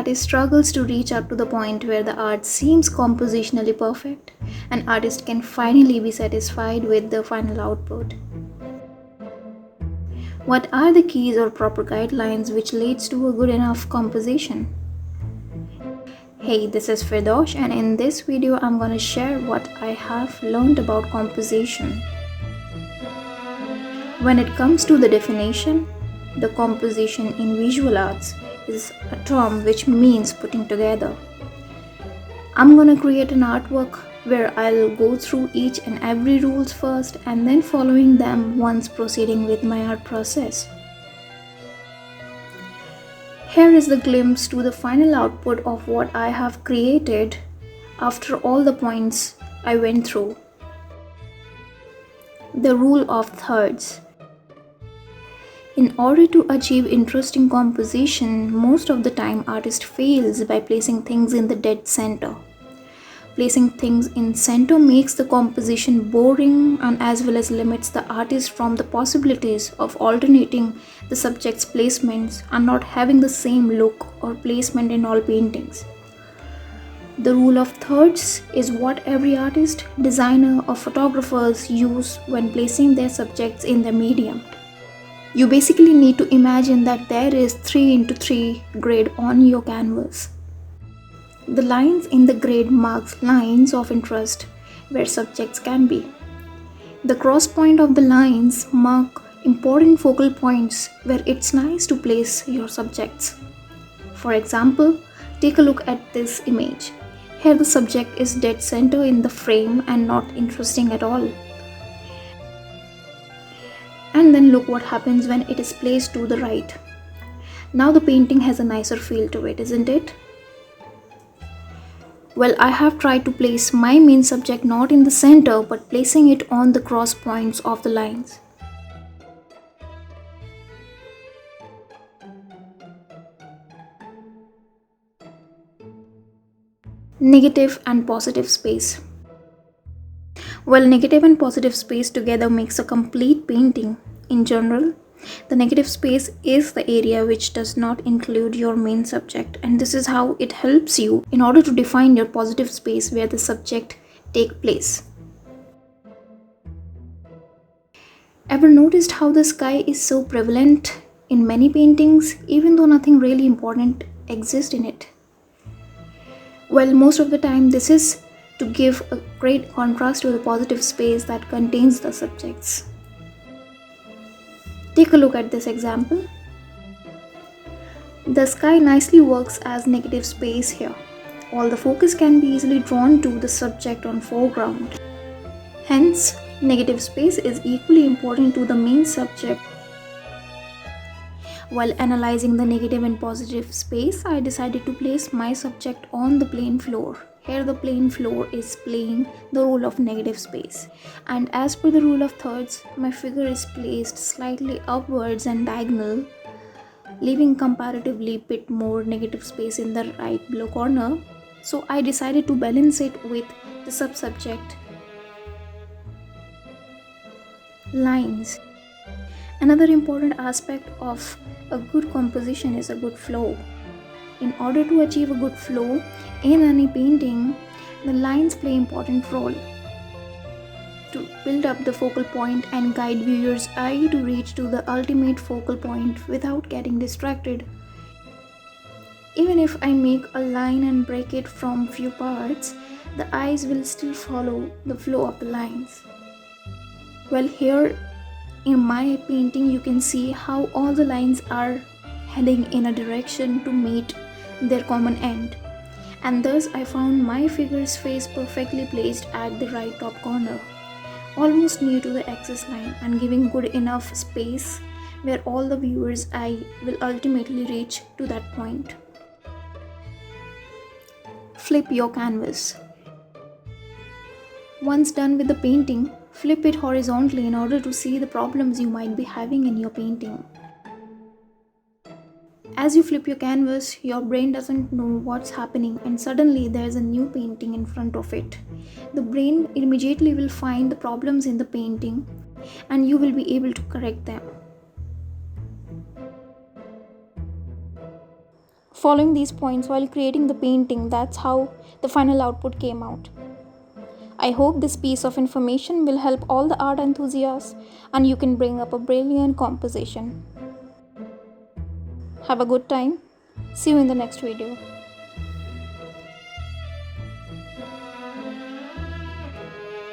artist struggles to reach up to the point where the art seems compositionally perfect, an artist can finally be satisfied with the final output. What are the keys or proper guidelines which leads to a good enough composition? Hey, this is Firdosh, and in this video I'm gonna share what I have learned about composition. When it comes to the definition, the composition in visual arts is a term which means putting together. I'm gonna create an artwork where I'll go through each and every rules first and then following them once proceeding with my art process. Here is the glimpse to the final output of what I have created after all the points I went through. The rule of thirds. In order to achieve interesting composition, most of the time artist fails by placing things in the dead center. Placing things in center makes the composition boring and as well as limits the artist from the possibilities of alternating the subject's placements and not having the same look or placement in all paintings. The rule of thirds is what every artist, designer or photographers use when placing their subjects in their medium. You basically need to imagine that there is 3x3 grid on your canvas. The lines in the grid marks lines of interest where subjects can be. The cross point of the lines mark important focal points where it's nice to place your subjects. For example, take a look at this image. Here the subject is dead center in the frame and not interesting at all. And then look what happens when it is placed to the right. Now the painting has a nicer feel to it, isn't it? Well, I have tried to place my main subject not in the center but placing it on the cross points of the lines. Negative and positive space. Well, negative and positive space together makes a complete painting. In general, the negative space is the area which does not include your main subject, and this is how it helps you in order to define your positive space where the subject take place. Ever noticed how the sky is so prevalent in many paintings even though nothing really important exists in it? Well, most of the time this is to give a great contrast to the positive space that contains the subjects. Take a look at this example. The sky nicely works as negative space here. All the focus can be easily drawn to the subject on foreground. Hence, negative space is equally important to the main subject. While analyzing the negative and positive space, I decided to place my subject on the plane floor. Here the plane floor is playing the role of negative space. And as per the rule of thirds, my figure is placed slightly upwards and diagonal, leaving comparatively bit more negative space in the right below corner. So I decided to balance it with the sub-subject. Lines. Another important aspect of a good composition is a good flow. In order to achieve a good flow in any painting, the lines play an important role to build up the focal point and guide viewers' eye to reach to the ultimate focal point without getting distracted. Even if I make a line and break it from few parts, the eyes will still follow the flow of the lines. Well, here in my painting you can see how all the lines are heading in a direction to meet their common end, and thus I found my figure's face perfectly placed at the right top corner, almost near to the axis line and giving good enough space where all the viewers' eye will ultimately reach to that point. Flip your canvas. Once done with the painting, flip it horizontally in order to see the problems you might be having in your painting. As you flip your canvas, your brain doesn't know what's happening and suddenly there's a new painting in front of it. The brain immediately will find the problems in the painting and you will be able to correct them. following these points while creating the painting. That's how the final output came out. I hope this piece of information will help all the art enthusiasts and you can bring up a brilliant composition. Have a good time. See you in the next video.